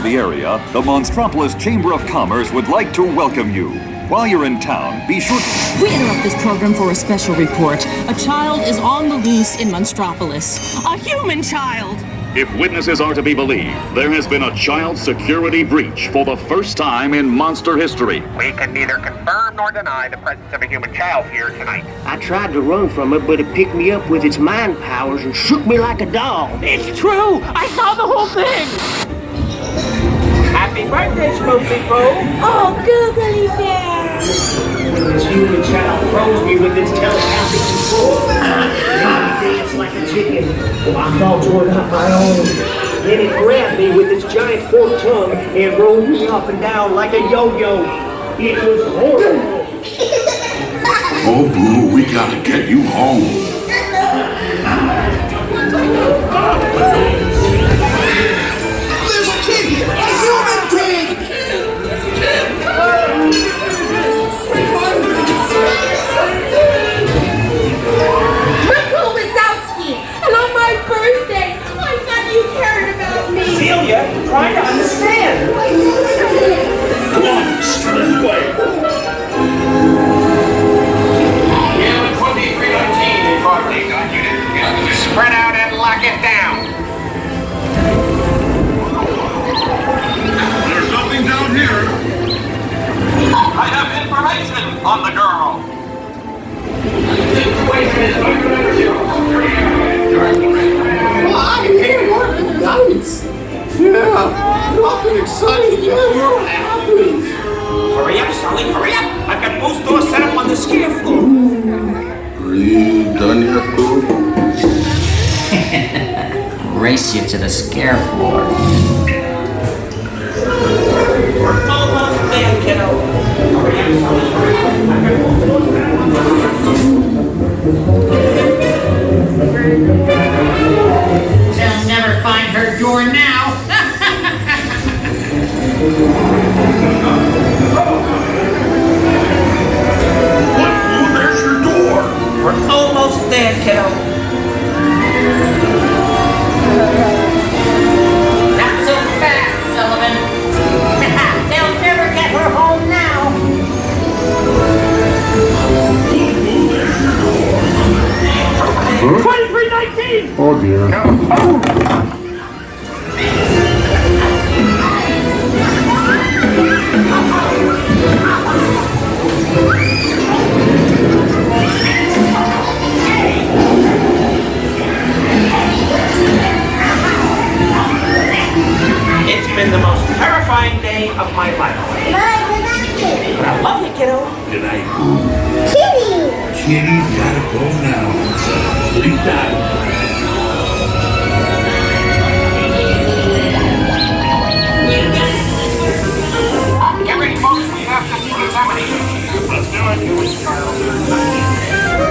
the area, the Monstropolis Chamber of Commerce would like to welcome you. While you're in town, be sure to... We interrupt this program for a special report. A child is on the loose in Monstropolis. A human child! If witnesses are to be believed, there has been a child security breach for the first time in monster history. We can neither confirm nor deny the presence of a human child here tonight. I tried to run from it, but it picked me up with its mind powers and shook me like a dog. It's true! I saw the whole thing! Happy birthday, Monstropolis! Oh, googly bear! This human child froze me with its telepathic control. It danced like a chicken. My thoughts were not my own. Then it grabbed me with its giant forked tongue and rolled me up and down like a yo-yo. It was horrible. Oh, Boo, we gotta get you home. There's a kid here! A human kid! Rico Wazowski! And on my birthday, I thought you cared about me! Celia, try to understand. Come on, let's play. Yeah, 2319 coordinate on unit. Spread out and lock it down. There's nothing down here. I have information on the girl. I hate working nights. Yeah, nothing exciting ever happens. Hurry up, Sulley, hurry up! I've got both doors set up on the scare floor. Are you done yet, Boo? Race you to the scare floor. We're almost there, kiddo. Hurry up, Sulley, hurry up! I've got both doors set up on the They'll never find her door now. What, Boo? There's your door. We're almost there, kiddo. Not so fast, Sullivan. They'll never get her home now. Boo, there's your door. 2319! Oh, dear. It's been the most terrifying day of my life. But I love you, kiddo. Good night, Boo. Kitty! Kitty's gotta go now. Sleep tight. Get ready, folks. We have to examine. Let's do it.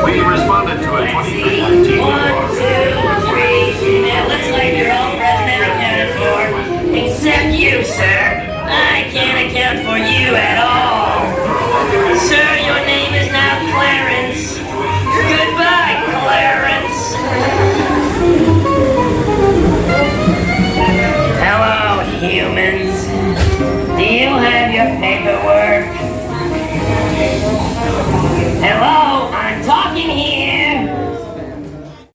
We responded to a 2319 report. 1, 2, 3. It looks like you're all present and accounted for. Except you, sir. I can't account for you at all.